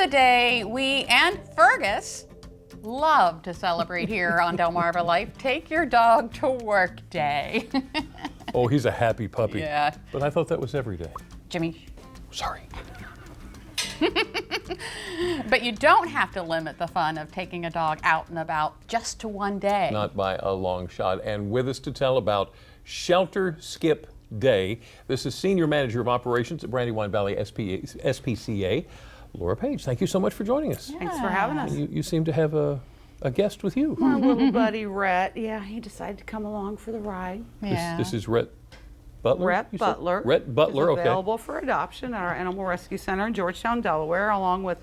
the day we and Fergus love to celebrate here on DelmarvaLife. Take your dog to work day. Oh, he's a happy puppy. Yeah. But I thought that was every day. Jimmy. Sorry. But you don't have to limit the fun of taking a dog out and about just to one day. Not by a long shot. And with us to tell about Shelter Skip Day, this is Senior Manager of Operations at Brandywine Valley SPCA, Laura Page. Thank you so much for joining us. Yeah. Thanks for having us. You seem to have a guest with you. My little buddy Rhett, he decided to come along for the ride. Yeah. This is Rhett Butler? Rhett you said? Butler. Rhett Butler, is okay. available for adoption at our Animal Rescue Center in Georgetown, Delaware, along with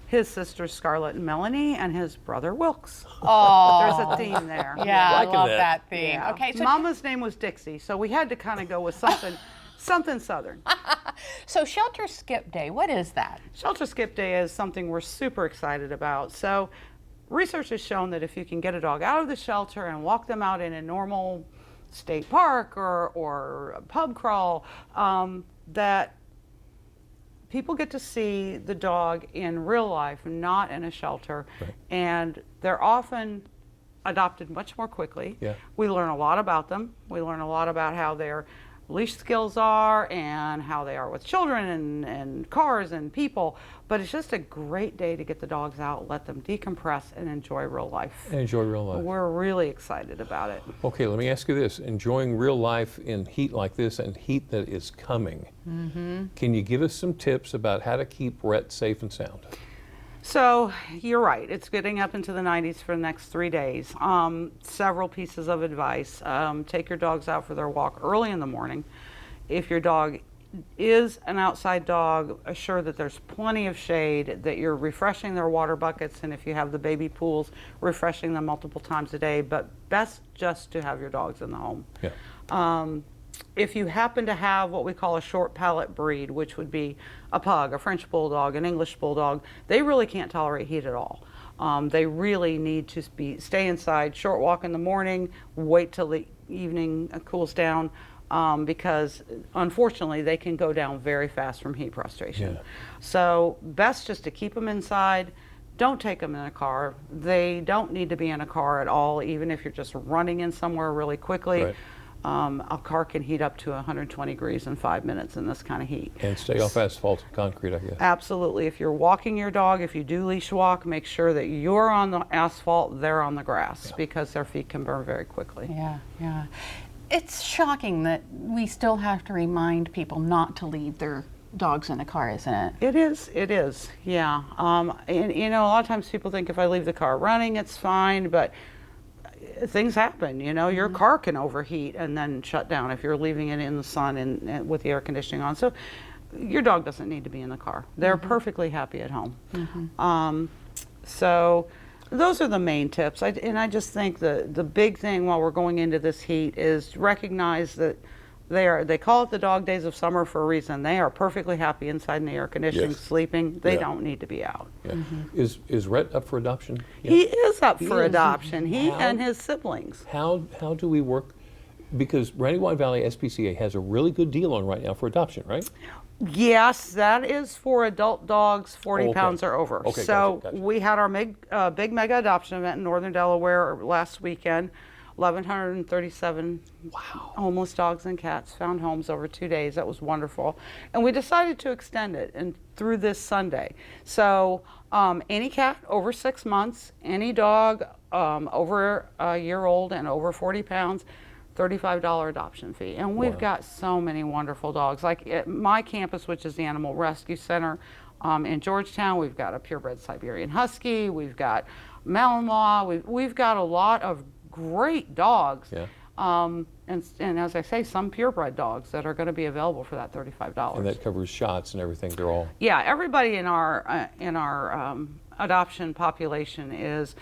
his sisters Scarlett and Melanie and his brother Wilkes. Oh. There's a theme there. Yeah, I Liking love that. that theme. Yeah. Okay, so Mama's name was Dixie, so we had to kind of go with something Southern. so Shelter Skip Day, what is that? Shelter Skip Day is something we're super excited about. So research has shown that if you can get a dog out of the shelter and walk them out in a normal state park or a pub crawl, that people get to see the dog in real life, not in a shelter. Right. And they're often adopted much more quickly. Yeah. We learn a lot about them. We learn a lot about how their leash skills are and how they are with children and cars and people. But it's just a great day to get the dogs out, let them decompress and enjoy real life. Enjoy real life. We're really excited about it. Okay, let me ask you this. Enjoying real life in heat like this and heat that is coming, can you give us some tips about how to keep Rhett safe and sound? So you're right. It's getting up into the 90s for the next 3 days. Several pieces of advice. Take your dogs out for their walk early in the morning. If your dog is an outside dog, assure that there's plenty of shade, that you're refreshing their water buckets, and if you have the baby pools, refreshing them multiple times a day, but best just to have your dogs in the home. Yeah. If you happen to have what we call a short palate breed, which would be a pug, a French bulldog, an English bulldog, they really can't tolerate heat at all. They really need to stay inside, short walk in the morning, wait till the evening cools down, because unfortunately they can go down very fast from heat frustration. Yeah. So best just to keep them inside. Don't take them in a car. They don't need to be in a car at all, even if you're just running in somewhere really quickly. Right. A car can heat up to 120 degrees in 5 minutes in this kind of heat. And stay off asphalt and concrete, I guess. Absolutely. If you're walking your dog, if you do leash walk, make sure that you're on the asphalt, they're on the grass, because their feet can burn very quickly. Yeah. It's shocking that we still have to remind people not to leave their dogs in a car, isn't it? It is, yeah. And a lot of times people think if I leave the car running, it's fine, but things happen, your car can overheat and then shut down if you're leaving it in the sun and with the air conditioning on. So your dog doesn't need to be in the car. They're perfectly happy at home. So those are the main tips. I just think the big thing while we're going into this heat is recognize that they call it the dog days of summer for a reason. They are perfectly happy inside in the air conditioning, Yes. sleeping. They Yeah. don't need to be out. Yeah. Is Rhett up for adoption? Yeah. He is up for is. adoption. He How? and his siblings. How do we work? Because Brandywine Valley SPCA has a really good deal on right now for adoption, right? Yes, that is for adult dogs 40 Oh, okay. pounds or over. Okay, So gotcha. we had our big mega adoption event in northern Delaware last weekend. 1,137 homeless dogs and cats found homes over 2 days. That was wonderful. And we decided to extend it through this Sunday. So any cat over 6 months, any dog over a year old and over 40 pounds, $35 adoption fee. And we've Wow. got so many wonderful dogs. Like at my campus, which is the Animal Rescue Center in Georgetown, we've got a purebred Siberian Husky, we've got Malinois, we've got a lot of great dogs. Yeah. And as I say, some purebred dogs that are going to be available for that $35. And that covers shots and everything. They're all. Yeah, everybody in our adoption population is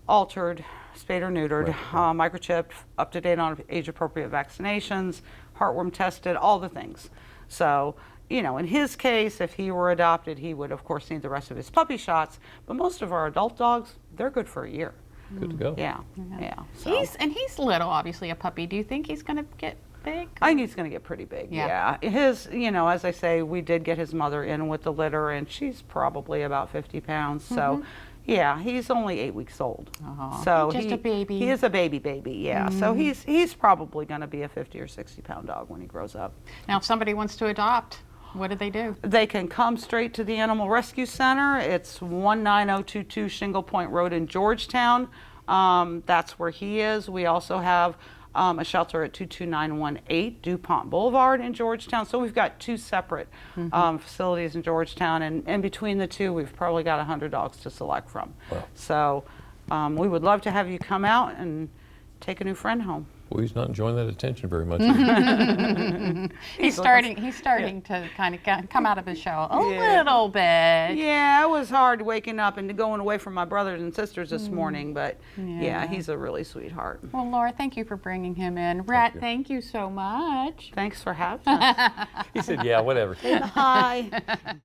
altered, spayed or neutered, Right. microchipped, up to date on age-appropriate vaccinations, heartworm tested, all the things. So, in his case, if he were adopted, he would, of course, need the rest of his puppy shots. But most of our adult dogs, they're good for a year. Good to go. Yeah. So. He's little, obviously a puppy. Do you think he's going to get big? I think he's going to get pretty big. Yeah. Yeah. His, as I say, we did get his mother in with the litter, and she's probably about 50 pounds. So, yeah, he's only 8 weeks old. So Just a baby. He is a baby. Yeah. So he's probably going to be a 50 or 60 pound dog when he grows up. Now, if somebody wants to adopt, what do they do? They can come straight to the Animal Rescue Center. It's 19022 Shingle Point Road in Georgetown. That's where he is. We also have a shelter at 22918 DuPont Boulevard in Georgetown. So we've got two separate facilities in Georgetown, and between the two, we've probably got 100 dogs to select from. Wow. So we would love to have you come out and take a new friend home. Well, he's not enjoying that attention very much. He's starting to kind of come out of his shell a little bit. Yeah, it was hard waking up and going away from my brothers and sisters this morning, but yeah, he's a really sweetheart. Well, Laura, thank you for bringing him in. Rhett, thank you so much. Thanks for having us. He said, yeah, whatever. Hi.